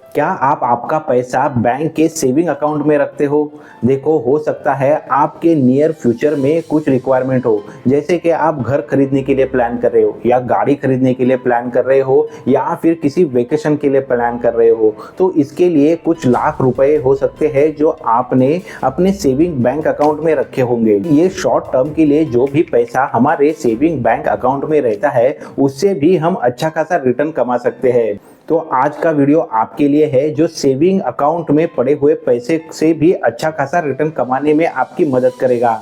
क्या आप आपका पैसा बैंक के सेविंग अकाउंट में रखते हो? देखो, हो सकता है आपके नियर फ्यूचर में कुछ रिक्वायरमेंट हो, जैसे कि आप घर खरीदने के लिए प्लान कर रहे हो या गाड़ी खरीदने के लिए प्लान कर रहे हो या फिर किसी वेकेशन के लिए प्लान कर रहे हो। तो इसके लिए कुछ लाख रुपए हो सकते हैं जो आपने अपने सेविंग बैंक अकाउंट में रखे होंगे। ये शॉर्ट टर्म के लिए जो भी पैसा हमारे सेविंग बैंक अकाउंट में रहता है, उससे भी हम अच्छा खासा रिटर्न कमा सकते हैं। तो आज का वीडियो आपके लिए है जो सेविंग अकाउंट में पड़े हुए पैसे से भी अच्छा खासा रिटर्न कमाने में आपकी मदद करेगा।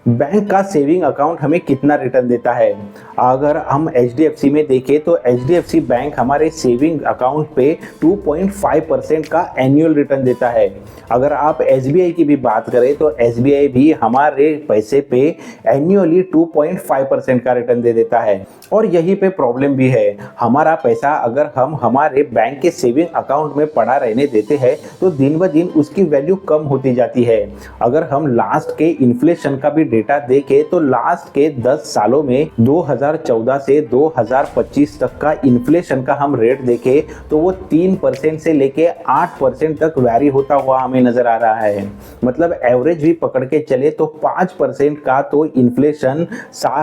बैंक का सेविंग अकाउंट हमें कितना रिटर्न देता है? अगर हम HDFC में देखें तो HDFC बैंक हमारे सेविंग अकाउंट पे 2.5% का एनुअल रिटर्न देता है। अगर आप SBI की भी बात करें तो SBI भी हमारे पैसे पे एनुअली 2.5% का रिटर्न दे देता है। और यही पे प्रॉब्लम भी है, हमारा पैसा अगर हम हमारे बैंक के सेविंग अकाउंट में पड़ा रहने देते हैं तो दिन ब दिन उसकी वैल्यू कम होती जाती है। अगर हम लास्ट के इन्फ्लेशन का भी डेटा देखें तो लास्ट के 10 सालों में 2014 से 2025 तक का इन्फ्लेशन का हम रेट देखें तो वो 3% से लेके 8% तक वैरी होता हुआ हमें नजर आ रहा है। मतलब एवरेज भी पकड़ के चले तो 5% का तो इन्फ्लेशन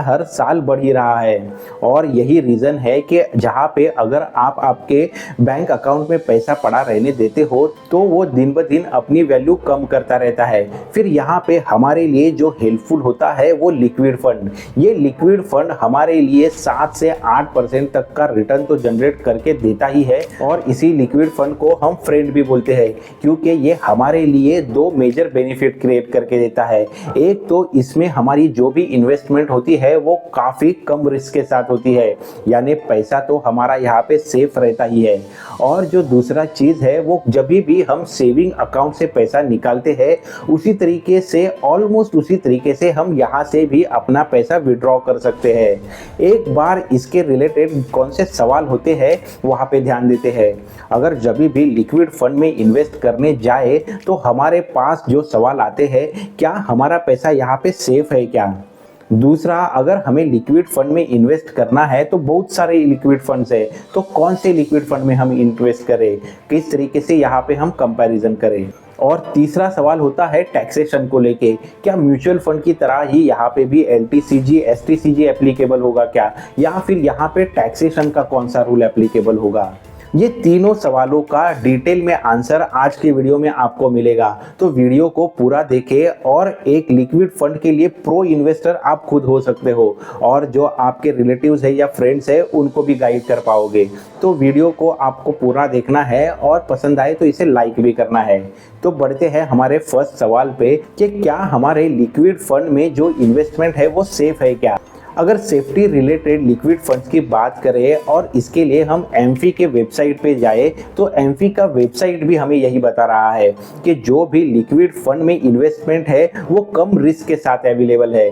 हर साल बढ़ ही रहा है। और यही रीजन है कि जहां पे अगर आप आपके बैंक अकाउंट में पैसा पड़ा रहने देते हो तो वो दिन ब दिन अपनी वैल्यू कम करता रहता है। फिर यहाँ पे हमारे लिए जो हेल्पफुल होता है वो लिक्विड फंड। ये लिक्विड फंड हमारे लिए 7 से 8% तक का रिटर्न तो जनरेट करके देता ही है। और इसी लिक्विड फंड को हम फ्रेंड भी बोलते हैं, क्योंकि ये हमारे लिए दो मेजर बेनिफिट क्रिएट करके देता है। एक तो इसमें हमारी जो भी इन्वेस्टमेंट होती है वो काफी कम रिस्क के साथ होती है, यानी पैसा तो हमारा यहाँ पे सेफ रहता ही है। और जो दूसरा चीज है वो जब भी हम सेविंग अकाउंट से पैसा निकालते हैं उसी तरीके से ऑलमोस्ट उसी तरीके से हम यहाँ से भी अपना पैसा विड्रॉ कर सकते हैं। एक बार इसके रिलेटेड कौन से सवाल होते हैं वहाँ पे ध्यान देते हैं। अगर जब भी लिक्विड फंड में इन्वेस्ट करने जाए तो हमारे पास जो सवाल आते हैं, क्या हमारा पैसा यहाँ पे सेफ है क्या? दूसरा, अगर हमें लिक्विड फंड में इन्वेस्ट करना है तो बहुत सारे लिक्विड फंड्स है, तो कौन से लिक्विड फंड में हम इन्वेस्ट करें, किस तरीके से यहाँ पे हम कंपैरिजन करें? और तीसरा सवाल होता है टैक्सेशन को लेके, क्या म्यूचुअल फंड की तरह ही यहाँ पे भी LTCG STCG एप्लीकेबल होगा क्या, या फिर यहाँ पे टैक्सेशन का कौन सा रूल एप्लीकेबल होगा? ये तीनों सवालों का डिटेल में आंसर आज के वीडियो में आपको मिलेगा। तो वीडियो को पूरा देखें और एक लिक्विड फंड के लिए प्रो इन्वेस्टर आप खुद हो सकते हो, और जो आपके रिलेटिव्स है या फ्रेंड्स है उनको भी गाइड कर पाओगे। तो वीडियो को आपको पूरा देखना है और पसंद आए तो इसे लाइक भी करना है। तो बढ़ते हैं हमारे फर्स्ट सवाल पे कि क्या हमारे लिक्विड फंड में जो इन्वेस्टमेंट है वो सेफ है क्या? अगर सेफ्टी रिलेटेड लिक्विड फंड्स की बात करें और इसके लिए हम एमफी के वेबसाइट पे जाए तो एमफी का वेबसाइट भी हमें यही बता रहा है कि जो भी लिक्विड फंड में इन्वेस्टमेंट है वो कम रिस्क के साथ अवेलेबल है।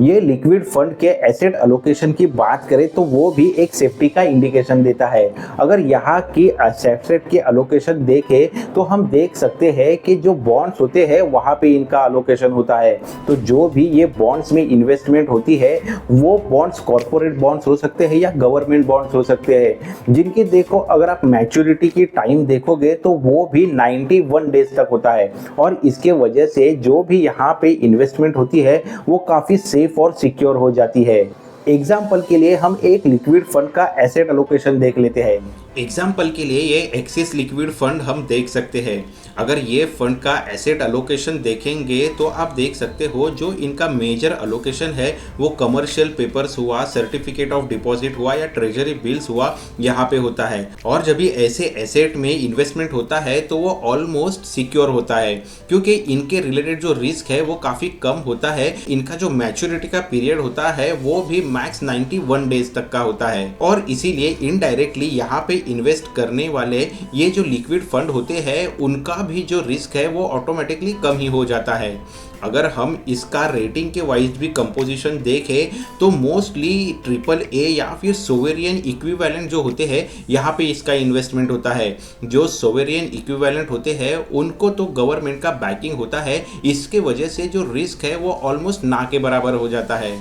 ये लिक्विड फंड के एसेट एलोकेशन की बात करें तो वो भी एक सेफ्टी का इंडिकेशन देता है। अगर यहाँ की एसेट के एलोकेशन देखें तो हम देख सकते हैं कि जो बॉन्ड्स होते हैं वहाँ पे इनका एलोकेशन होता है। तो जो भी ये बॉन्ड्स में इन्वेस्टमेंट होती है वो बॉन्ड्स कॉर्पोरेट बॉन्ड्स हो सकते हैं या गवर्नमेंट बॉन्ड्स हो सकते हैं, जिनकी देखो अगर आप मैच्योरिटी की टाइम देखोगे तो वो भी 91 डेज तक होता है। और इसके वजह से जो भी यहाँ पे इन्वेस्टमेंट होती है वो काफ़ी सेफ और सिक्योर हो जाती है। एग्जाम्पल के लिए हम एक लिक्विड फंड का एसेट एलोकेशन देख लेते हैं। एग्जाम्पल के लिए ये एक्सिस लिक्विड फंड हम देख सकते हैं। अगर ये फंड का एसेट अलोकेशन देखेंगे तो आप देख सकते हो जो इनका मेजर अलोकेशन है वो कमर्शियल पेपर्स हुआ, सर्टिफिकेट ऑफ डिपॉजिट हुआ या ट्रेजरी बिल्स हुआ, यहाँ पे होता है। और जब भी ऐसे एसेट में इन्वेस्टमेंट होता है तो वो ऑलमोस्ट सिक्योर होता है, क्योंकि इनके रिलेटेड जो रिस्क है वो काफ़ी कम होता है। इनका जो मैच्योरिटी का पीरियड होता है वो भी मैक्स 91 डेज तक का होता है। और इसीलिए इनडायरेक्टली यहाँ पे इन्वेस्ट करने वाले ये जो लिक्विड फंड होते हैं उनका भी जो रिस्क है वो ऑटोमेटिकली कम ही हो जाता है। अगर हम इसका रेटिंग के वाइज भी कंपोजिशन देखें तो मोस्टली AAA या फिर सोवेरियन इक्विवेलेंट जो होते हैं यहाँ पे इसका इन्वेस्टमेंट होता है। जो सोवेरियन इक्विवेलेंट होते हैं उनको तो गवर्नमेंट का बैकिंग होता है, इसके वजह से जो रिस्क है वो ऑलमोस्ट ना के बराबर हो जाता है।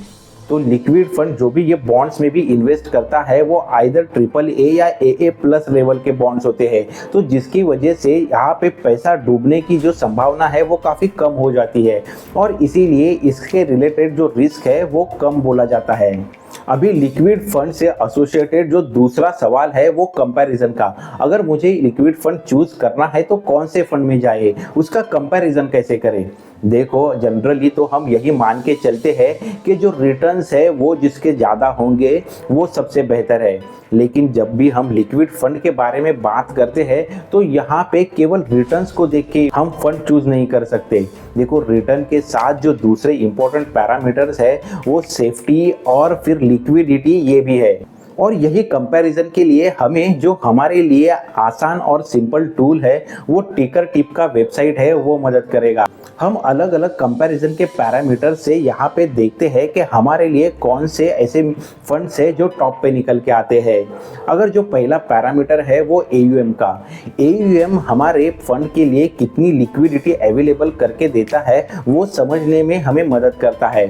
तो लिक्विड फंड जो भी ये बॉन्ड्स में भी इन्वेस्ट करता है वो आइदर ट्रिपल ए या AA प्लस लेवल के बॉन्ड्स होते हैं, तो जिसकी वजह से यहाँ पे पैसा डूबने की जो संभावना है वो काफ़ी कम हो जाती है और इसीलिए इसके रिलेटेड जो रिस्क है वो कम बोला जाता है। अभी लिक्विड फंड से एसोसिएटेड जो दूसरा सवाल है वो कंपैरिजन का। अगर मुझे लिक्विड फंड चूज करना है तो कौन से फंड में जाए, उसका कंपैरिजन कैसे करें। देखो जनरली तो हम यही मान के चलते हैं कि जो रिटर्न्स है वो जिसके ज़्यादा होंगे वो सबसे बेहतर है, लेकिन जब भी हम लिक्विड फंड के बारे में बात करते हैं तो यहाँ पे केवल रिटर्न्स को देख के हम फंड चूज नहीं कर सकते। देखो रिटर्न के साथ जो दूसरे इंपॉर्टेंट पैरामीटर्स है वो सेफ्टी और फिर लिक्विडिटी ये भी है, और यही कंपैरिजन के लिए हमें जो हमारे लिए आसान और सिंपल टूल है वो टिकर टिप का वेबसाइट है वो मदद करेगा। हम अलग अलग कंपैरिजन के पैरामीटर से यहाँ पे देखते हैं कि हमारे लिए कौन से ऐसे फंड्स है जो टॉप पे निकल के आते हैं। अगर जो पहला पैरामीटर है वो AUM का, AUM हमारे फंड के लिए कितनी लिक्विडिटी अवेलेबल करके देता है वो समझने में हमें मदद करता है।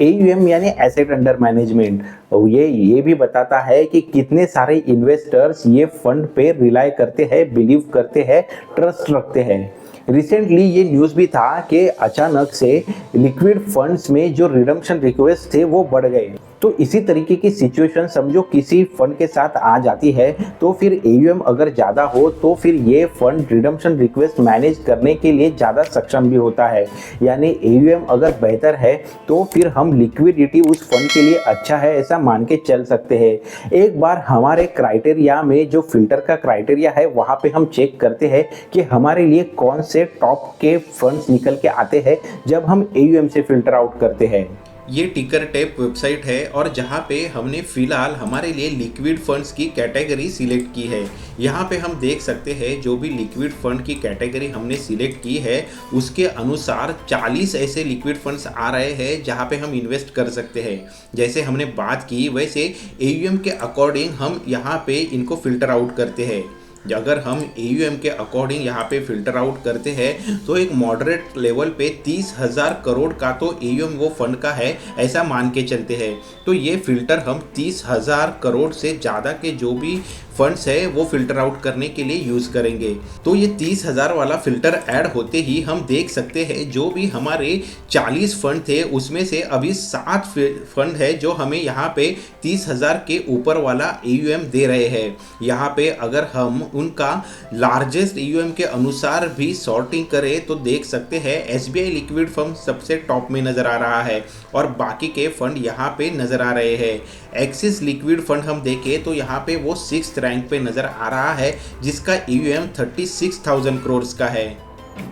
AUM यानी एसेट अंडर मैनेजमेंट, ये भी बताता है कि कितने सारे इन्वेस्टर्स ये फंड पे रिलाई करते हैं, बिलीव करते हैं, ट्रस्ट रखते हैं। रिसेंटली ये न्यूज़ भी था कि अचानक से लिक्विड फंड्स में जो रिडम्पशन रिक्वेस्ट थे वो बढ़ गए। तो इसी तरीके की सिचुएशन समझो किसी फंड के साथ आ जाती है तो फिर AUM अगर ज़्यादा हो तो फिर ये फंड रिडम्पशन रिक्वेस्ट मैनेज करने के लिए ज़्यादा सक्षम भी होता है। यानी AUM अगर बेहतर है तो फिर हम लिक्विडिटी उस फंड के लिए अच्छा है ऐसा मान के चल सकते हैं। एक बार हमारे क्राइटेरिया में जो फिल्टर का क्राइटेरिया है वहाँ पे हम चेक करते हैं कि हमारे लिए कौन से टॉप के फंड्स निकल के आते हैं जब हम AUM से फिल्टर आउट करते हैं। ये टिकर टेप वेबसाइट है और जहाँ पे हमने फ़िलहाल हमारे लिए लिक्विड फंड्स की कैटेगरी सिलेक्ट की है। यहाँ पे हम देख सकते हैं जो भी लिक्विड फंड की कैटेगरी हमने सिलेक्ट की है उसके अनुसार 40 ऐसे लिक्विड फंड्स आ रहे हैं जहाँ पे हम इन्वेस्ट कर सकते हैं। जैसे हमने बात की वैसे AUM के अकॉर्डिंग हम यहाँ पे इनको फ़िल्टर आउट करते हैं। अगर हम AUM के अकॉर्डिंग यहाँ पे फिल्टर आउट करते हैं तो एक मॉडरेट लेवल पे 30,000 करोड़ का तो AUM वो फंड का है ऐसा मान के चलते हैं। तो ये फिल्टर हम 30,000 करोड़ से ज़्यादा के जो भी फंड्स है वो फिल्टर आउट करने के लिए यूज़ करेंगे। तो ये 30,000 वाला फिल्टर ऐड होते ही हम देख सकते हैं जो भी हमारे 40 फंड थे उसमें से अभी 7 फंड है जो हमें यहाँ पे 30,000 के ऊपर वाला AUM दे रहे हैं। यहाँ पे अगर हम उनका लार्जेस्ट AUM के अनुसार भी सॉर्टिंग करें तो देख सकते हैं SBI लिक्विड फंड सबसे टॉप में नज़र आ रहा है और बाकी के फंड यहाँ पे नज़र आ रहे हैं। एक्सिस लिक्विड फंड हम देखें तो यहाँ पे वो 6th रैंक पे नज़र आ रहा है जिसका AUM 36,000 करोड़ का है।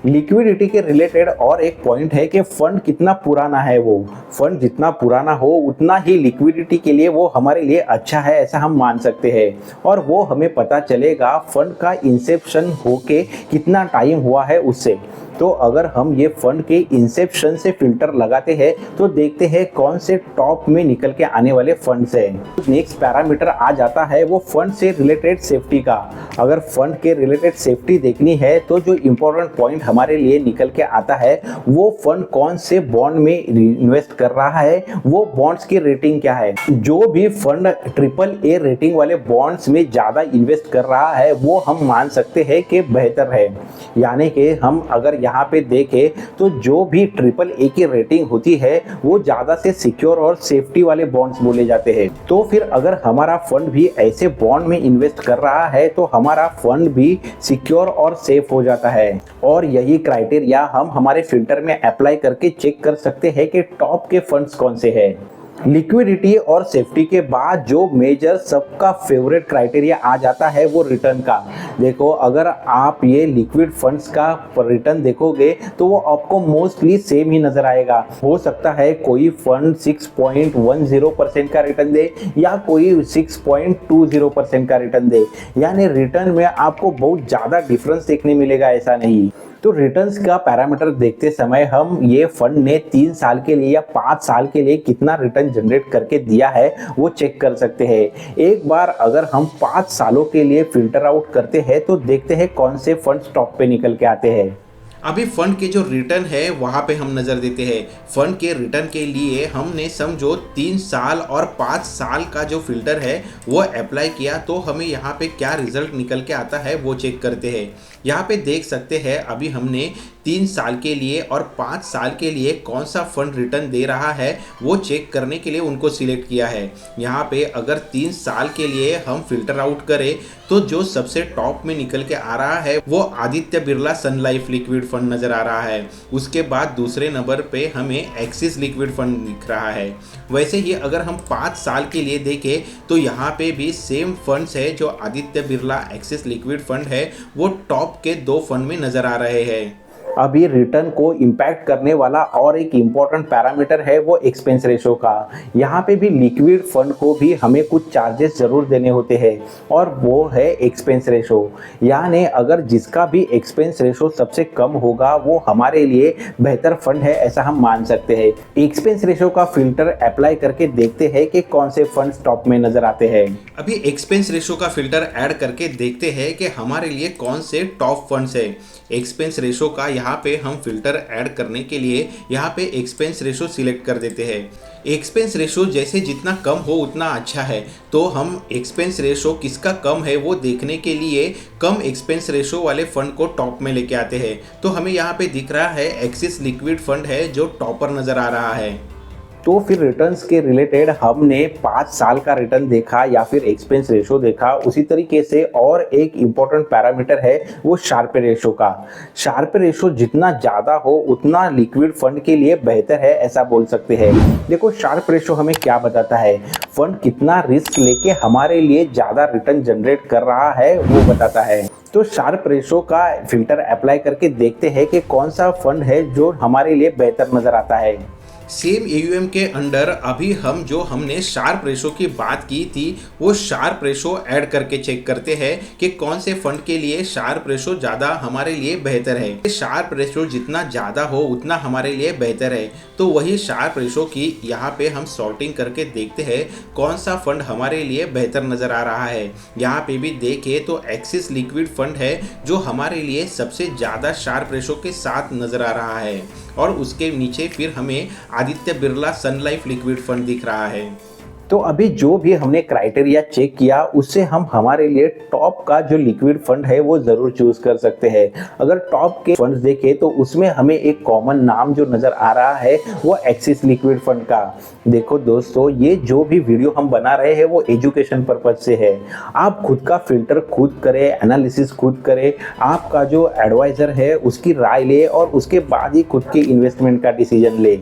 लिक्विडिटी के रिलेटेड और एक पॉइंट है कि फंड कितना पुराना है। वो फंड जितना पुराना हो उतना ही लिक्विडिटी के लिए वो हमारे लिए अच्छा है ऐसा हम मान सकते हैं, और वो हमें पता चलेगा फंड का इंसेप्शन होके कितना टाइम हुआ है उससे। तो अगर हम ये फंड के इंसेप्शन से फिल्टर लगाते हैं तो देखते हैं कौन से टॉप में निकल के आने वाले फंड्स हैं। नेक्स्ट पैरामीटर आ जाता है वो फंड से रिलेटेड सेफ्टी का। अगर फंड के रिलेटेड सेफ्टी देखनी है तो जो इम्पोर्टेंट पॉइंट हमारे लिए निकल के आता है वो फंड कौन से बॉन्ड में इन्वेस्ट कर रहा है, वो बॉन्ड्स की रेटिंग क्या है। जो भी फंड AAA रेटिंग वाले बॉन्ड्स में ज़्यादा इन्वेस्ट कर रहा है वो हम मान सकते हैं कि बेहतर है। यानी कि हम अगर यहाँ पे देखें तो जो भी AAA की रेटिंग होती है वो ज़्यादा से सिक्योर और सेफ्टी वाले बॉन्ड्स बोले जाते हैं। तो फिर अगर हमारा फंड भी ऐसे बॉन्ड में इन्वेस्ट कर रहा है तो हमारा फंड भी सिक्योर और सेफ हो जाता है। और यही क्राइटेरिया हम हमारे फिल्टर में अप्लाई करके चेक कर सकते हैं कि टॉप के फंड्स कौन से हैं। लिक्विडिटी और सेफ्टी के बाद जो मेजर सबका फेवरेट क्राइटेरिया आ जाता है वो रिटर्न का। देखो अगर आप ये लिक्विड फंड्स का रिटर्न देखोगे तो वो आपको मोस्टली सेम ही नजर आएगा। हो सकता है कोई फंड 6.10% का रिटर्न दे या कोई 6.20% का रिटर्न दे, यानी रिटर्न में आपको बहुत ज़्यादा डिफरेंस देखने मिलेगा ऐसा नहीं। तो रिटर्न्स का पैरामीटर देखते समय हम ये फंड ने 3 साल के लिए या 5 साल के लिए कितना रिटर्न जनरेट करके दिया है वो चेक कर सकते हैं। एक बार अगर हम 5 सालों के लिए फिल्टर आउट करते हैं तो देखते हैं कौन से फंड्स टॉप पे निकल के आते हैं। अभी फंड के जो रिटर्न है वहाँ पे हम नज़र देते हैं। फंड के रिटर्न के लिए हमने समझो 3 साल और 5 साल का जो फिल्टर है वो अप्लाई किया, तो हमें यहाँ पे क्या रिजल्ट निकल के आता है वो चेक करते हैं। यहाँ पे देख सकते हैं अभी हमने 3 साल के लिए और 5 साल के लिए कौन सा फंड रिटर्न दे रहा है वो चेक करने के लिए उनको सिलेक्ट किया है। यहाँ पे अगर 3 साल के लिए हम फिल्टर आउट करें तो जो सबसे टॉप में निकल के आ रहा है वो आदित्य बिरला सन लाइफ लिक्विड फंड नज़र आ रहा है। उसके बाद दूसरे नंबर पे हमें एक्सिस लिक्विड फंड दिख रहा है। वैसे ही अगर हम 5 साल के लिए देखें तो यहाँ पे भी सेम फंड्स है, जो Aditya Birla axis liquid fund है वो टॉप के 2 फंड में नज़र आ रहे हैं। अभी रिटर्न को इम्पैक्ट करने वाला और एक इम्पॉर्टेंट पैरामीटर है वो एक्सपेंस रेशो का। यहाँ पे भी लिक्विड फंड को भी हमें कुछ चार्जेस जरूर देने होते हैं और वो है एक्सपेंस रेशो। यानी अगर जिसका भी एक्सपेंस रेशो सबसे कम होगा वो हमारे लिए बेहतर फंड है, ऐसा हम मान सकते हैं। एक्सपेंस रेशो का फिल्टर अप्लाई करके देखते हैं कि कौन से फंड टॉप में नजर आते हैं। अभी एक्सपेंस रेशो का फिल्टर ऐड करके देखते हैं कि हमारे लिए कौन से टॉप फंड्स है। एक्सपेंस रेशो का यहाँ पे हम फिल्टर ऐड करने के लिए यहाँ पे एक्सपेंस रेशो सिलेक्ट कर देते हैं। एक्सपेंस रेशो जैसे जितना कम हो उतना अच्छा है, तो हम एक्सपेंस रेशो किसका कम है वो देखने के लिए कम एक्सपेंस रेशो वाले फंड को टॉप में लेके आते हैं। तो हमें यहाँ पे दिख रहा है एक्सिस लिक्विड फंड है जो टॉपर नज़र आ रहा है। तो फिर रिटर्न्स के रिलेटेड हमने 5 साल का रिटर्न देखा या फिर एक्सपेंस रेशो देखा। उसी तरीके से और एक इम्पॉर्टेंट पैरामीटर है वो शार्प रेशो का। शार्प रेशो जितना ज़्यादा हो उतना लिक्विड फंड के लिए बेहतर है, ऐसा बोल सकते हैं। देखो शार्प रेशो हमें क्या बताता है, फंड कितना रिस्क लेके हमारे लिए ज़्यादा रिटर्न जनरेट कर रहा है वो बताता है। तो शार्प रेशो का फिल्टर अप्लाई करके देखते हैं कि कौन सा फंड है जो हमारे लिए बेहतर नज़र आता है। सेम AUM के अंडर अभी हम जो हमने शार्प रेशो की बात की थी वो शार्प रेशो ऐड करके चेक करते हैं कि कौन से फंड के लिए शार्प रेशो ज़्यादा हमारे लिए बेहतर है। शार्प रेशो जितना ज़्यादा हो उतना हमारे लिए बेहतर है। तो वही शार्प रेशो की यहाँ पे हम सॉर्टिंग करके देखते हैं कौन सा फंड हमारे लिए बेहतर नज़र आ रहा है। यहाँ पे भी देखें तो एक्सिस लिक्विड फंड है जो हमारे लिए सबसे ज़्यादा शार्प रेशो के साथ नज़र आ रहा है, और उसके नीचे फिर हमें आदित्य बिरला सन लाइफ लिक्विड फंड दिख रहा है। तो अभी जो भी हमने क्राइटेरिया चेक किया उससे हम हमारे लिए टॉप का जो लिक्विड फंड है वो जरूर चूज कर सकते हैं। अगर टॉप के फंड्स देखें तो उसमें हमें एक कॉमन नाम जो नजर आ रहा है वो एक्सिस लिक्विड फंड का। देखो दोस्तों, ये जो भी वीडियो हम बना रहे हैं वो एजुकेशन पर्पज से है। आप खुद का फिल्टर खुद करें, एनालिसिस खुद करें, आपका जो एडवाइजर है उसकी राय ले और उसके बाद ही खुद के इन्वेस्टमेंट का डिसीजन ले।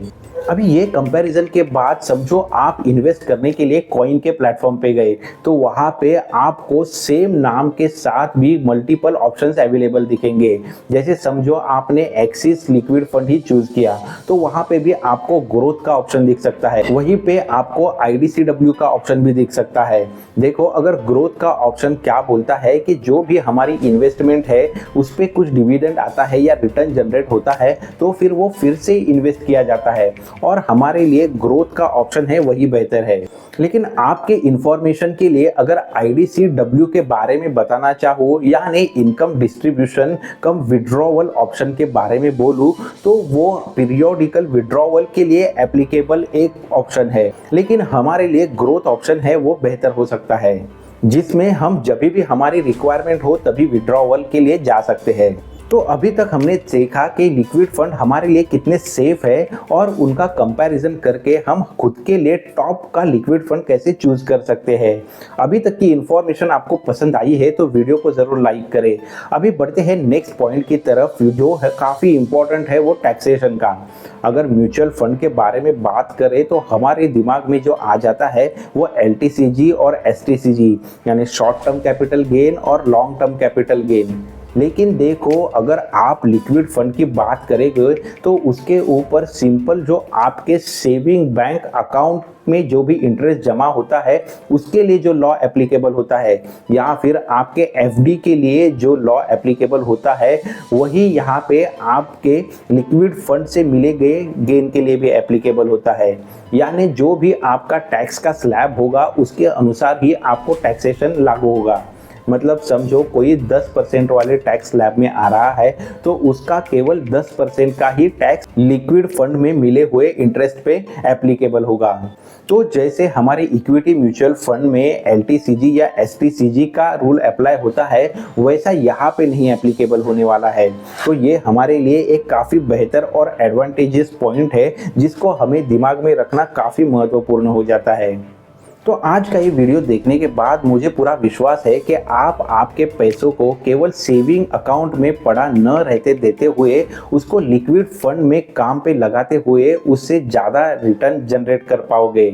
अभी ये कंपैरिजन के बाद समझो आप इन्वेस्ट करने के लिए कॉइन के प्लेटफॉर्म पे गए तो वहाँ पे आपको सेम नाम के साथ भी मल्टीपल ऑप्शंस अवेलेबल दिखेंगे। जैसे समझो आपने एक्सिस लिक्विड फंड ही चूज किया तो वहाँ पे भी आपको ग्रोथ का ऑप्शन दिख सकता है, वहीं पे आपको IDCW का ऑप्शन भी दिख सकता है। देखो अगर ग्रोथ का ऑप्शन क्या बोलता है कि जो भी हमारी इन्वेस्टमेंट है उस पर कुछ डिविडेंड आता है या रिटर्न जनरेट होता है तो फिर वो फिर से इन्वेस्ट किया जाता है और हमारे लिए ग्रोथ का ऑप्शन है वही बेहतर है। लेकिन आपके इंफॉर्मेशन के लिए अगर IDCW के बारे में बताना चाहो यानी इनकम डिस्ट्रीब्यूशन कम विड्रॉवल ऑप्शन के बारे में बोलूं तो वो पीरियोडिकल विड्रॉवल के लिए एप्लीकेबल एक ऑप्शन है, लेकिन हमारे लिए ग्रोथ ऑप्शन है वो बेहतर हो सकता है, जिसमें हम जब भी हमारी रिक्वायरमेंट हो तभी विड्रॉवल के लिए जा सकते हैं। तो अभी तक हमने देखा कि लिक्विड फंड हमारे लिए कितने सेफ है और उनका कंपैरिजन करके हम खुद के लिए टॉप का लिक्विड फंड कैसे चूज कर सकते हैं। अभी तक की इंफॉर्मेशन आपको पसंद आई है तो वीडियो को जरूर लाइक करें। अभी बढ़ते हैं नेक्स्ट पॉइंट की तरफ जो है काफ़ी इंपॉर्टेंट है वो टैक्सेशन का। अगर म्यूचुअल फंड के बारे में बात करें तो हमारे दिमाग में जो आ जाता है वो LTCG और STCG यानी शॉर्ट टर्म कैपिटल गेन और लॉन्ग टर्म कैपिटल गेन। लेकिन देखो अगर आप लिक्विड फंड की बात करेंगे तो उसके ऊपर सिंपल जो आपके सेविंग बैंक अकाउंट में जो भी इंटरेस्ट जमा होता है उसके लिए जो लॉ एप्लीकेबल होता है या फिर आपके FD के लिए जो लॉ एप्लीकेबल होता है वही यहाँ पे आपके लिक्विड फंड से मिले गए गेन के लिए भी एप्लीकेबल होता है। यानी जो भी आपका टैक्स का स्लैब होगा उसके अनुसार ही आपको टैक्सेशन लागू होगा। मतलब समझो कोई 10% वाले टैक्स स्लैब में आ रहा है तो उसका केवल 10% का ही टैक्स लिक्विड फंड में मिले हुए इंटरेस्ट पे एप्लीकेबल होगा। तो जैसे हमारे इक्विटी म्यूचुअल फंड में LTCG या STCG का रूल अप्लाई होता है, वैसा यहाँ पे नहीं एप्लीकेबल होने वाला है। तो ये हमारे लिए एक काफ़ी बेहतर और एडवांटेजियस पॉइंट है जिसको हमें दिमाग में रखना काफ़ी महत्वपूर्ण हो जाता है। तो आज का ये वीडियो देखने के बाद मुझे पूरा विश्वास है कि आप आपके पैसों को केवल सेविंग अकाउंट में पड़ा न रहते देते हुए उसको लिक्विड फंड में काम पे लगाते हुए उससे ज़्यादा रिटर्न जनरेट कर पाओगे।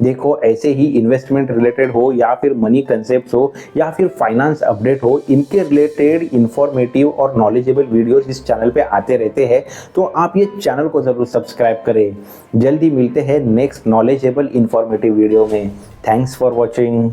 देखो, ऐसे ही इन्वेस्टमेंट रिलेटेड हो या फिर मनी कंसेप्ट हो या फिर फाइनेंस अपडेट हो, इनके रिलेटेड इंफॉर्मेटिव और नॉलेजेबल वीडियोस इस चैनल पे आते रहते हैं। तो आप ये चैनल को ज़रूर सब्सक्राइब करें। जल्दी मिलते हैं नेक्स्ट नॉलेजेबल इंफॉर्मेटिव वीडियो में। Thanks for watching.